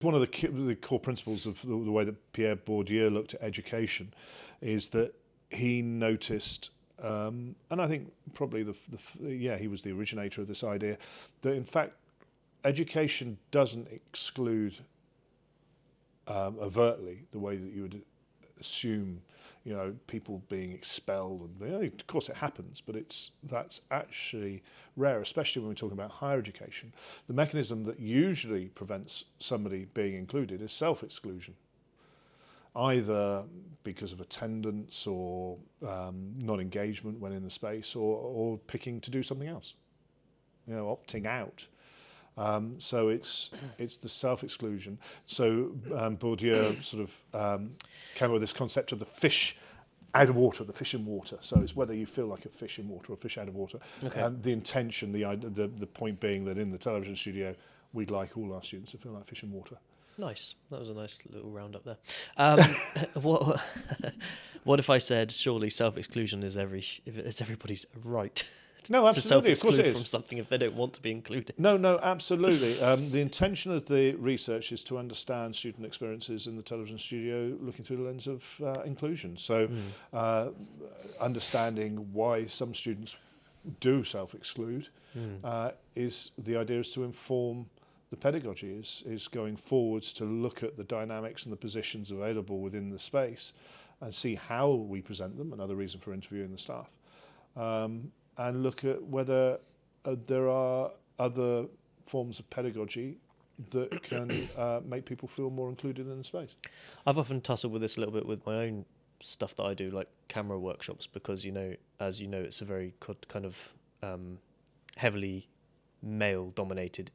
one of the core principles of the way that Pierre Bourdieu looked at education is that he noticed, and I think probably he was the originator of this idea, that in fact education doesn't exclude overtly the way that you would assume, people being expelled, and of course it happens, but that's actually rare, especially when we're talking about higher education. The mechanism that usually prevents somebody being included is self-exclusion, either because of attendance or non-engagement when in the space, or picking to do something else, opting out. So it's the self-exclusion. So Bourdieu sort of came up with this concept of the fish out of water, the fish in water. So it's whether you feel like a fish in water or a fish out of water. Okay. The intention, the point being that in the television studio, we'd like all our students to feel like fish in water. Nice. That was a nice little roundup there. What if I said surely self-exclusion is everybody's right? No, absolutely. To self-exclude from something if they don't want to be included. No, absolutely. The intention of the research is to understand student experiences in the television studio looking through the lens of inclusion. So understanding why some students do self-exclude is to inform the pedagogy, is going forwards to look at the dynamics and the positions available within the space and see how we present them, another reason for interviewing the staff. And look at whether there are other forms of pedagogy that can make people feel more included in the space. I've often tussled with this a little bit with my own stuff that I do, like camera workshops, because, as you know, it's a very kind of heavily male-dominated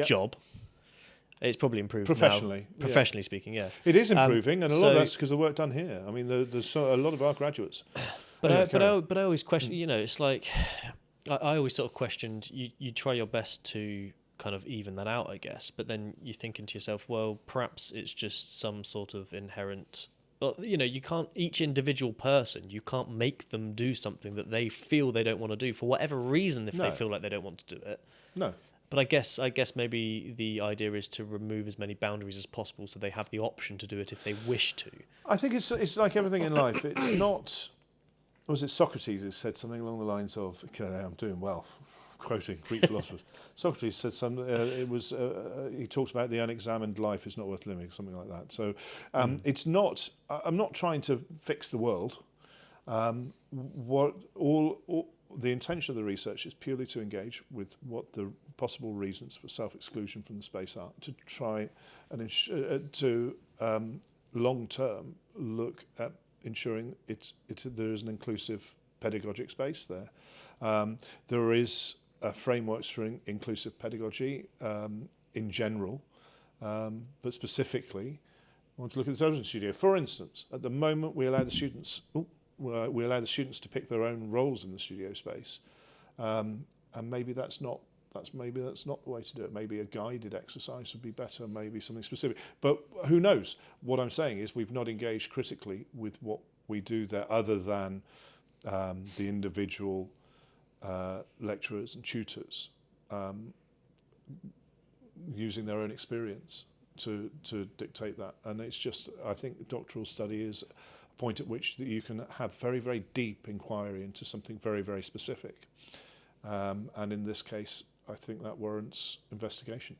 job. It's probably improved professionally. Now, professionally speaking, yeah. It is improving, and a lot of that's because of the work done here. I mean, there's a lot of our graduates. But I always question, it's like, I always sort of questioned, you try your best to kind of even that out, I guess, but then you're thinking to yourself, well, perhaps it's just some sort of inherent, you can't, each individual person, you can't make them do something that they feel they don't want to do for whatever reason if they feel like they don't want to do it. No. But I guess maybe the idea is to remove as many boundaries as possible so they have the option to do it if they wish to. I think it's like everything in life. It's not... Was it Socrates who said something along the lines of, I'm doing well, quoting Greek philosophers. Socrates said something, he talked about the unexamined life is not worth living, something like that. So it's not, I'm not trying to fix the world. The intention of the research is purely to engage with what the possible reasons for self-exclusion from the space are, to try and long-term look at ensuring there is an inclusive pedagogic space there. There is frameworks for inclusive pedagogy in general, but specifically, I want to look at the television studio. For instance, at the moment, we allow the students to pick their own roles in the studio space, and maybe that's not the way to do it. Maybe a guided exercise would be better, maybe something specific. But who knows? What I'm saying is we've not engaged critically with what we do there other than the individual lecturers and tutors using their own experience to dictate that. And it's just, I think doctoral study is a point at which that you can have very, very deep inquiry into something very, very specific. And in this case, I think that warrants investigation.